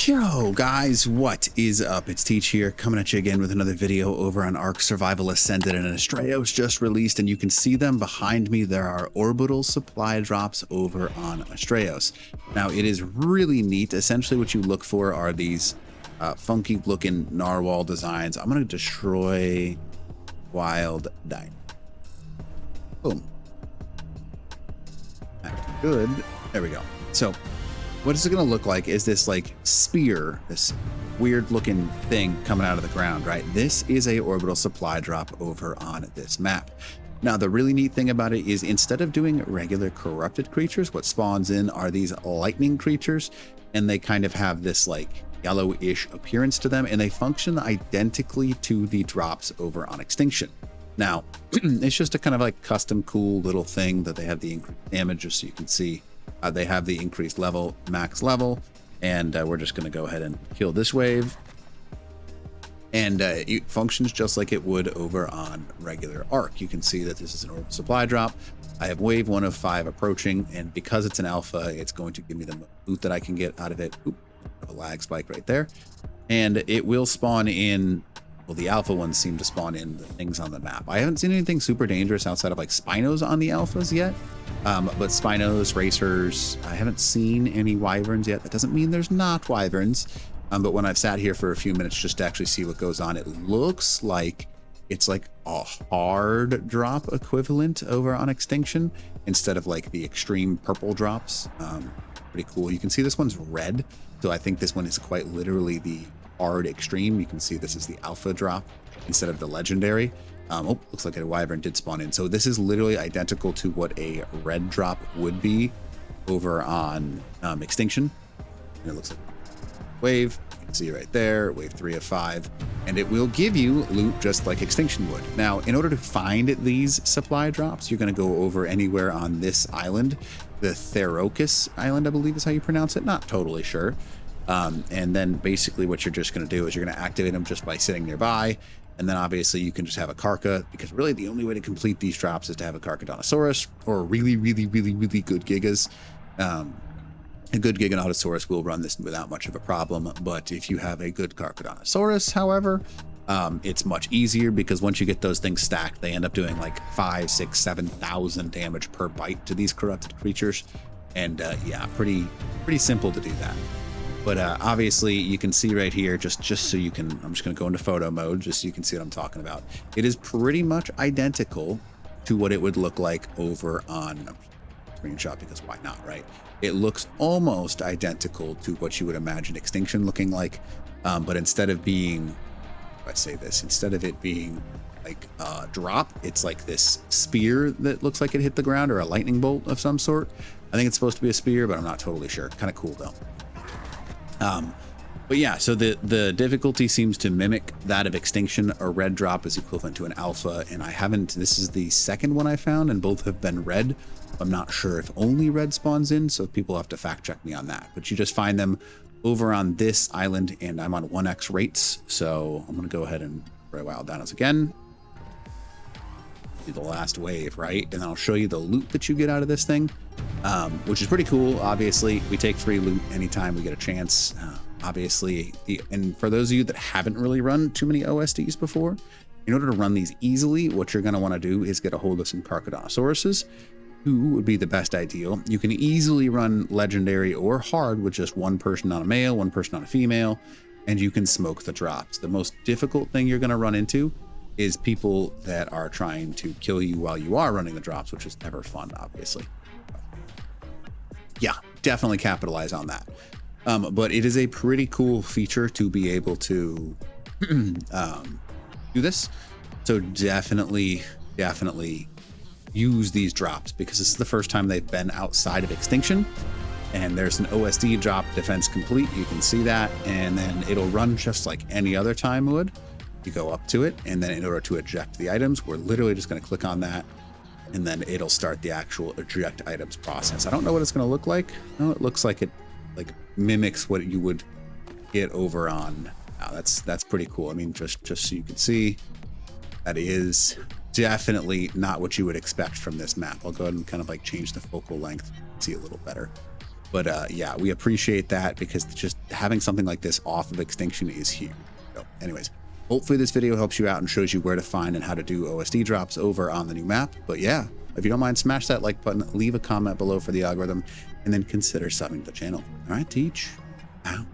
Yo guys, what is up? It's Teach here, coming at you again with another video over on Ark Survival Ascended, and ASTRAEOS just released, and you can see them behind me. There are orbital supply drops over on ASTRAEOS. Now it is really neat. Essentially what you look for are these funky looking narwhal designs. I'm going to destroy wild dino. Boom. Good. There we go. So what is it going to look like is this like spear, this weird looking thing coming out of the ground, right? This is a orbital supply drop over on this map. Now, the really neat thing about it is instead of doing regular corrupted creatures, what spawns in are these lightning creatures, and they kind of have this like yellowish appearance to them, and they function identically to the drops over on Extinction. Now, it's just a kind of like custom cool little thing that they have the increased damage, just so you can see. They have the increased level, max level, and we're just going to go ahead and kill this wave. And it functions just like it would over on regular Ark. You can see that this is an orbital supply drop. I have wave 1 of 5 approaching, and because it's an alpha, it's going to give me the loot that I can get out of it. Oop, a lag spike right there. And it will spawn in, well, the alpha ones seem to spawn in the things on the map. I haven't seen anything super dangerous outside of like Spinos on the alphas yet. But Spinos, racers, I haven't seen any wyverns yet. That doesn't mean there's not wyverns. But when I've sat here for a few minutes just to actually see what goes on, it looks like it's like a hard drop equivalent over on Extinction instead of like the extreme purple drops. Pretty cool. You can see this one's red. So I think this one is quite literally the hard extreme. You can see this is the alpha drop instead of the legendary. Oh, looks like a wyvern did spawn in. So this is literally identical to what a red drop would be over on Extinction. And it looks like wave. You can see right there, wave 3 of 5. And it will give you loot just like Extinction would. Now, in order to find these supply drops, you're going to go over anywhere on this island. The TeachersGameToo island, I believe is how you pronounce it. Not totally sure. And then basically what you're just going to do is you're going to activate them just by sitting nearby. And then obviously you can just have a Karka, because really the only way to complete these drops is to have a Karkadontosaurus or really good Gigas. A good Giganotosaurus will run this without much of a problem. But if you have a good Karkadontosaurus, however, it's much easier, because once you get those things stacked, they end up doing like 5, 6, 7,000 damage per bite to these corrupted creatures. And yeah, pretty simple to do that. But obviously you can see right here, just so you can, I'm just going to go into photo mode just so you can see what I'm talking about. It is pretty much identical to what it would look like over on screenshot, because why not, right? It looks almost identical to what you would imagine Extinction looking like. But instead of being, let's say this, instead of it being like a drop, it's like this spear that looks like it hit the ground, or a lightning bolt of some sort. I think it's supposed to be a spear, but I'm not totally sure. Kind of cool though. But yeah, so the difficulty seems to mimic that of Extinction. A red drop is equivalent to an alpha, and I haven't, this is the second one I found, and both have been red. I'm not sure if only red spawns in, so people have to fact check me on that. But you just find them over on this island, and I'm on 1x rates, so I'm going to go ahead and try wild dinos again. Do the last wave, right? And then I'll show you the loot that you get out of this thing, which is pretty cool. Obviously, we take free loot anytime we get a chance. Obviously, and for those of you that haven't really run too many OSDs before, in order to run these easily, what you're going to want to do is get a hold of some Karkadonosauruses, who would be the best ideal. You can easily run legendary or hard with just one person on a male, one person on a female, and you can smoke the drops. The most difficult thing you're going to run into is people that are trying to kill you while you are running the drops, which is never fun, obviously. Yeah, definitely capitalize on that. But it is a pretty cool feature to be able to do this. So definitely use these drops, because this is the first time they've been outside of Extinction. And there's an OSD drop, defense complete. You can see that. And then it'll run just like any other time would. You go up to it, and then in order to eject the items, we're literally just going to click on that, and then it'll start the actual eject items process. I don't know what it's going to look like. No, it looks like it like mimics what you would get over on. Wow, that's pretty cool. I mean, just so you can see, that is definitely not what you would expect from this map. I'll go ahead and kind of like change the focal length, see a little better. But yeah, we appreciate that because just having something like this off of extinction is huge. So anyways, hopefully this video helps you out and shows you where to find and how to do OSD drops over on the new map. But yeah, if you don't mind, smash that like button, leave a comment below for the algorithm, and then consider subbing the channel. All right, Teach out.